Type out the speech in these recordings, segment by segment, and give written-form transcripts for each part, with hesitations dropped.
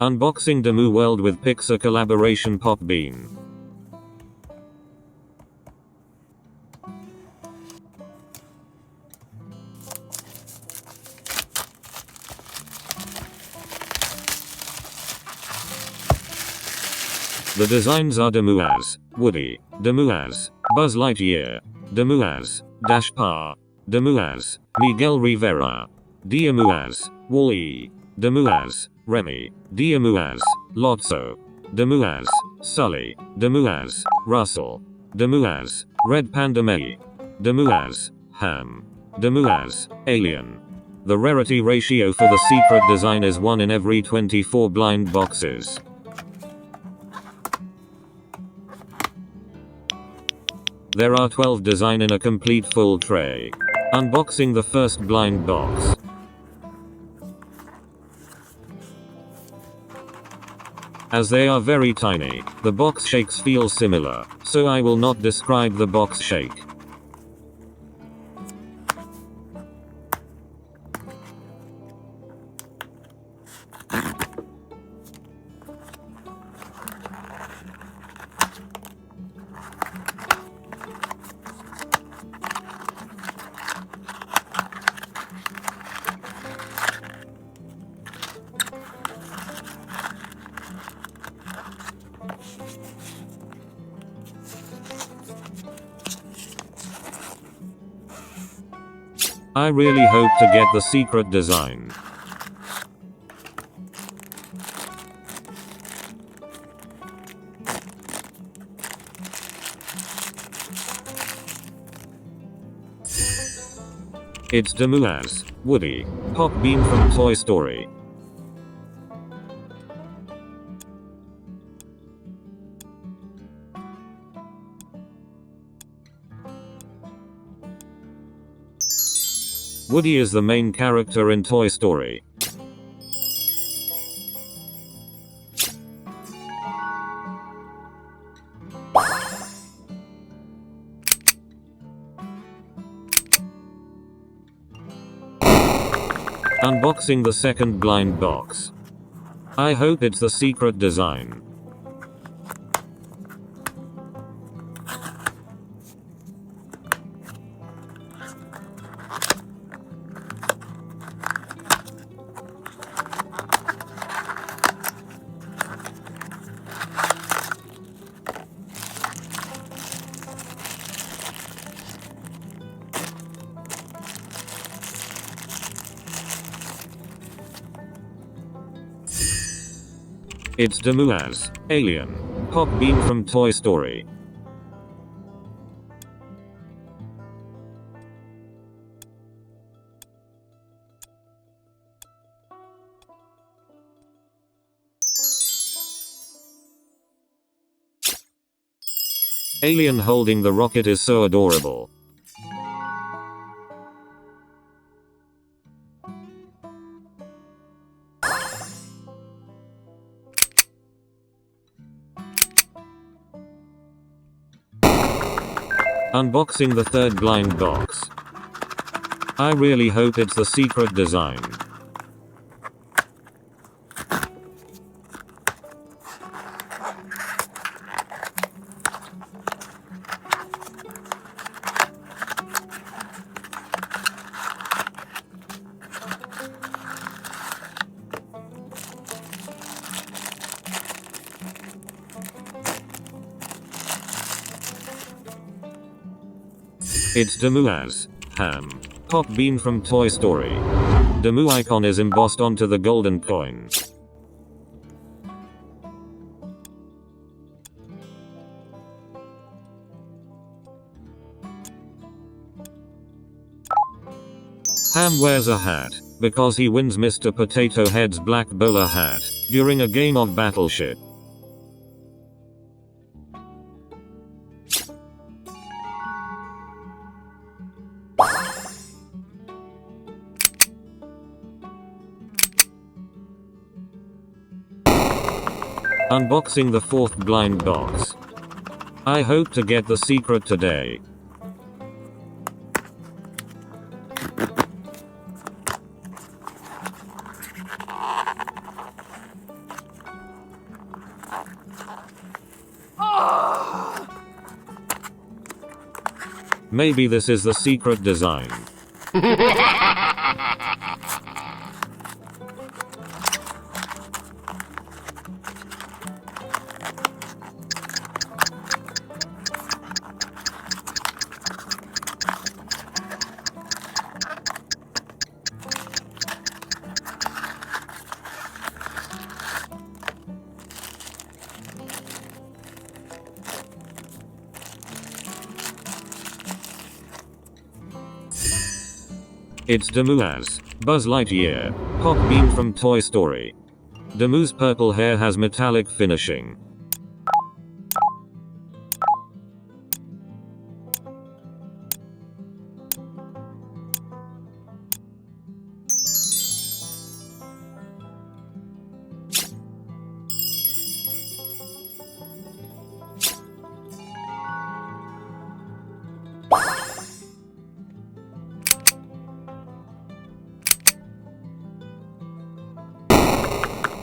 Unboxing DIMOO World with Pixar collaboration Pop Bean. The designs are DIMOO as Woody, DIMOO as Buzz Lightyear, DIMOO as Dash-Pa, DIMOO as Miguel Rivera, DIMOO as Wall-E, DIMOO as Remy, DIMOO as Lotso, DIMOO as Sully, DIMOO as Russell, DIMOO as Red Panda May, DIMOO as Ham, DIMOO as Alien. The rarity ratio for the secret design is 1 in every 24 blind boxes. There are 12 design in a complete full tray. Unboxing the first blind box. As they are very tiny, the box shakes feel similar, so I will not describe the box shake. I really hope to get the secret design. It's DIMOO as Woody, Pop Bean from Toy Story. Woody is the main character in Toy Story. Unboxing the second blind box. I hope it's the secret design. It's DIMOO as Alien, Pop Bean from Toy Story. Alien holding the rocket is so adorable. Unboxing the third blind box. I really hope it's the secret design. It's DIMOO as Ham, Pop Bean from Toy Story. DIMOO icon is embossed onto the golden coin. Ham wears a hat, because he wins Mr. Potato Head's black bowler hat, during a game of Battleship. Unboxing the fourth blind box. I hope to get the secret today. Maybe this is the secret design. It's DIMOO as Buzz Lightyear, Pop Bean from Toy Story. DIMOO's purple hair has metallic finishing.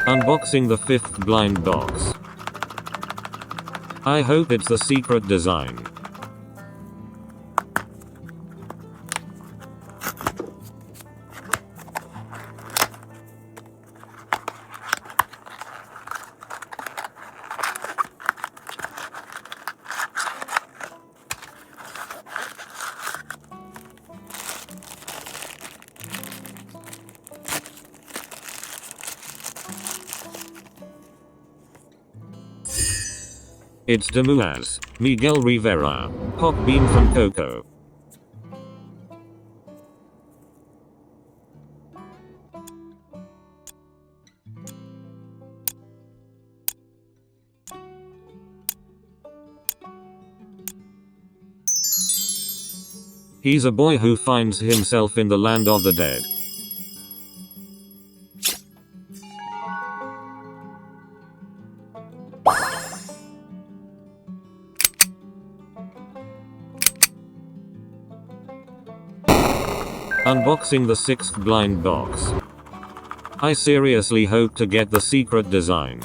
Unboxing the 5th blind box. I hope it's the secret design. It's DIMOO as Miguel Rivera, Pop Bean from Coco. He's a boy who finds himself in the land of the dead. Unboxing the 6th blind box. I seriously hope to get the secret design.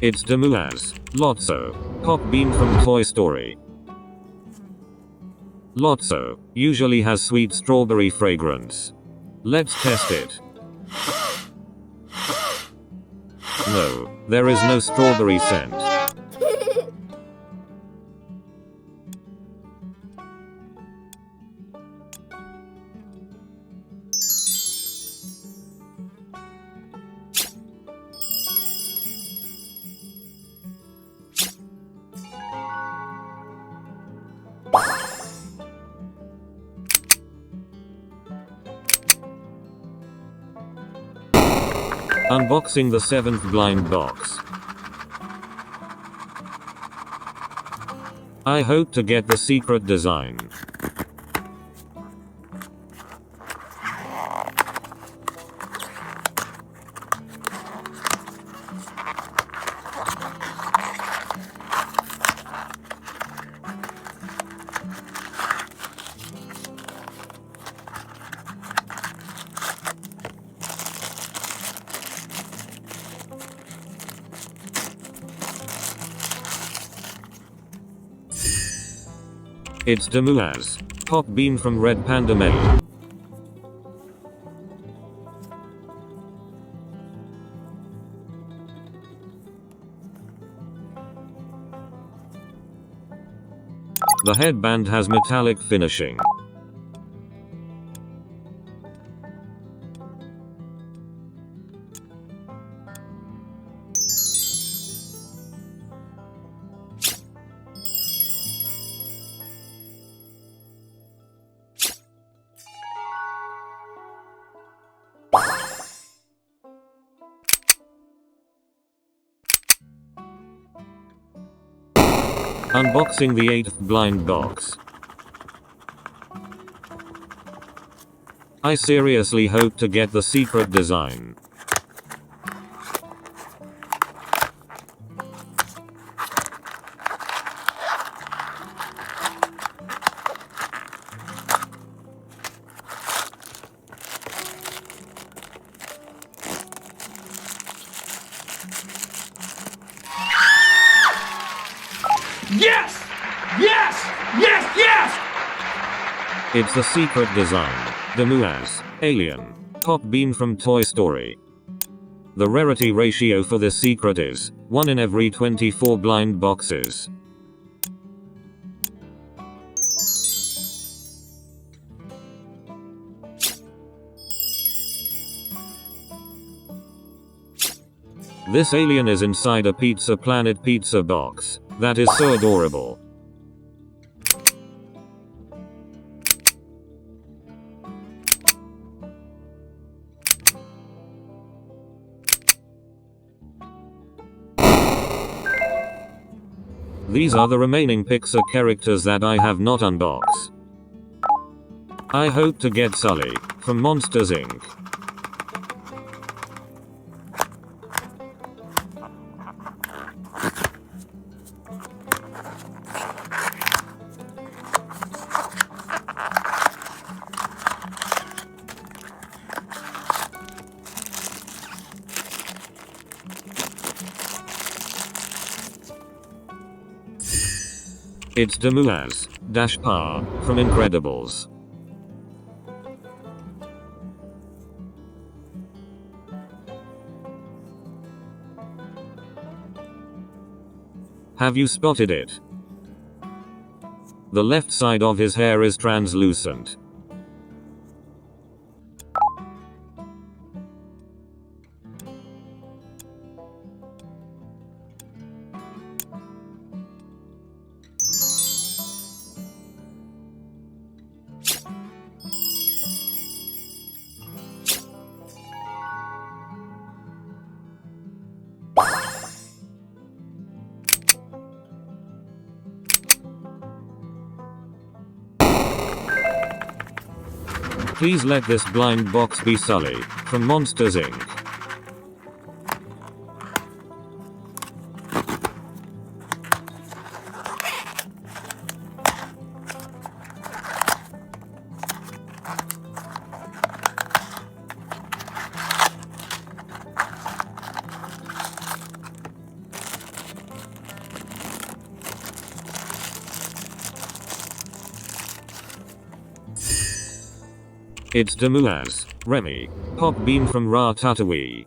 It's DIMOO as Lotso, Pop Bean from Toy Story. Lotso usually has sweet strawberry fragrance. Let's test it. No, there is no strawberry scent. Unboxing the 7th blind box. I hope to get the secret design. It's DIMOO as Pop Bean from Red Panda Mail. The headband has metallic finishing. Unboxing the 8th blind box. I seriously hope to get the secret design. Yes! Yes! Yes! Yes! It's the secret design. DIMOO as Alien. Pop Bean from Toy Story. The rarity ratio for this secret is 1 in every 24 blind boxes. This alien is inside a Pizza Planet pizza box. That is so adorable. These are the remaining Pixar characters that I have not unboxed. I hope to get Sully from Monsters Inc. It's DIMOO as Pa from Incredibles. Have you spotted it? The left side of his hair is translucent. Please let this blind box be Sully from Monsters Inc. It's DIMOO as Remy, Pop Bean from Ratatouille.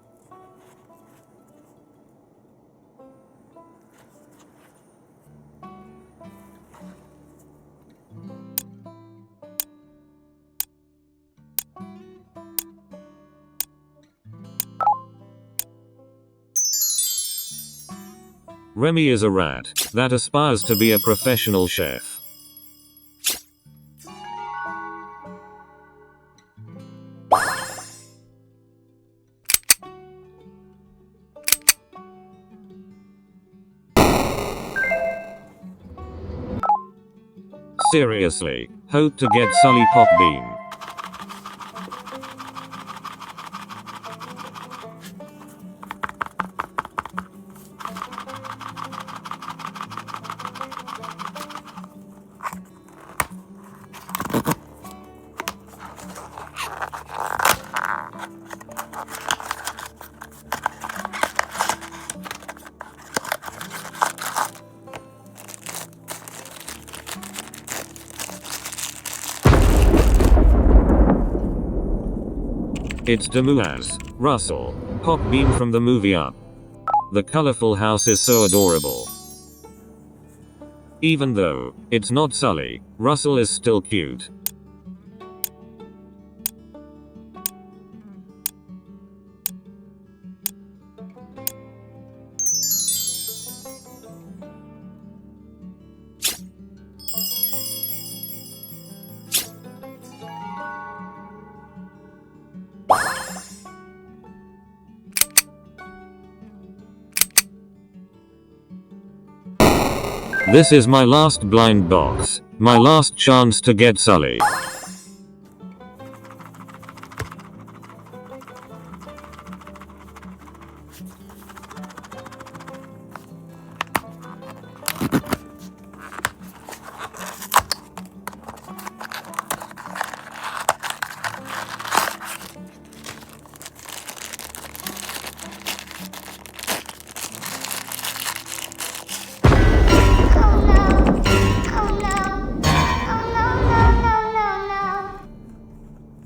Remy is a rat that aspires to be a professional chef. Seriously, hope to get Sully Pop Bean. It's DIMOO as Russell, Pop Bean from the movie Up. The colorful house is so adorable. Even though it's not Sully, Russell is still cute. This is my last blind box, my last chance to get Sully.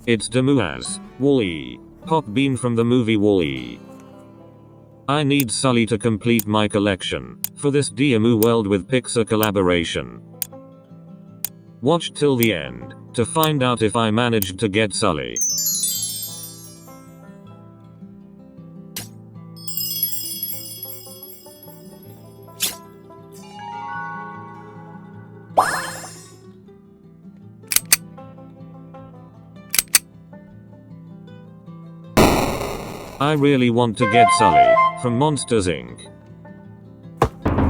It's DIMOO as Wall-E, Pop Bean from the movie Wall-E. I need Sully to complete my collection for this DIMOO World with Pixar collaboration. Watch till the end to find out if I managed to get Sully. I really want to get Sully from Monsters Inc.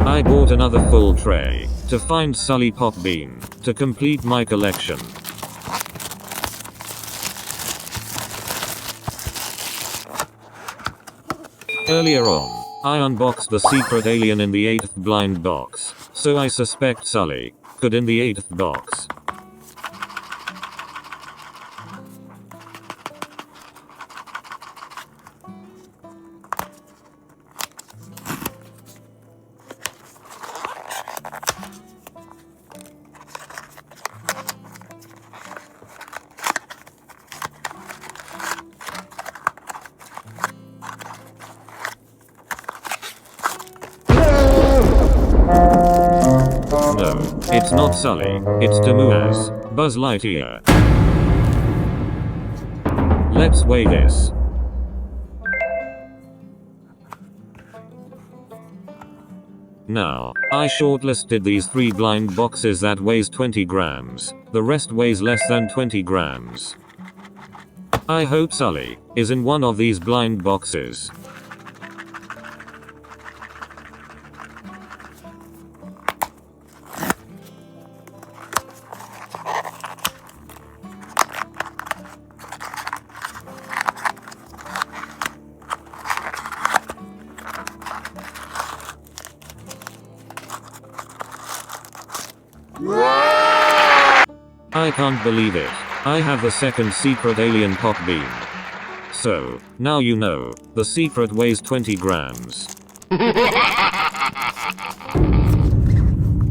I bought another full tray to find Sully Pop Bean to complete my collection. Earlier on, I unboxed the secret alien in the 8th blind box, so I suspect Sully could in the 8th box. No, it's not Sully, it's DIMOO as Buzz Lightyear. Let's weigh this. Now, I shortlisted these 3 blind boxes that weighs 20 grams, the rest weighs less than 20 grams. I hope Sully is in one of these blind boxes. I can't believe it. I have the second secret alien Pop Bean. So, now you know, the secret weighs 20 grams.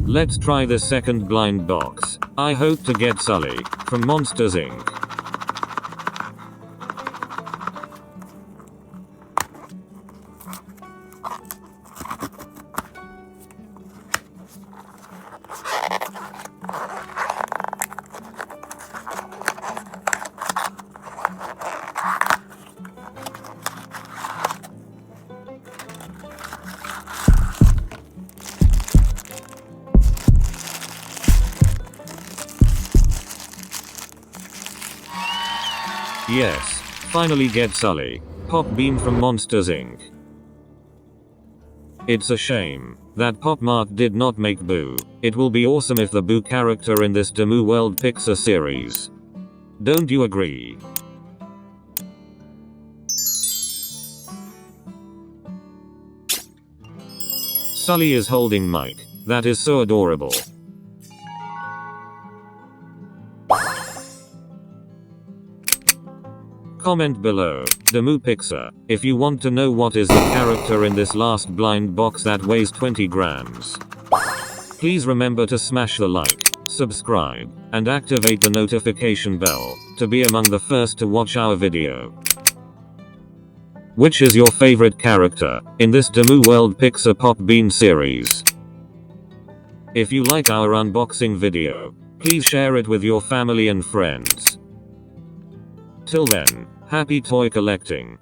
Let's try the second blind box. I hope to get Sully from Monsters Inc. Yes, finally get Sully Pop Bean from Monsters Inc. It's a shame that Pop Mart did not make Boo. It will be awesome if the Boo character in this DIMOO World Pixar series. Don't you agree? Sully is holding Mike. That is so adorable. Comment below, DIMOO Pixar, if you want to know what is the character in this last blind box that weighs 20 grams. Please remember to smash the like, subscribe, and activate the notification bell to be among the first to watch our video. Which is your favorite character in this DIMOO World Pixar Pop Bean Series? If you like our unboxing video, please share it with your family and friends. Till then, happy toy collecting.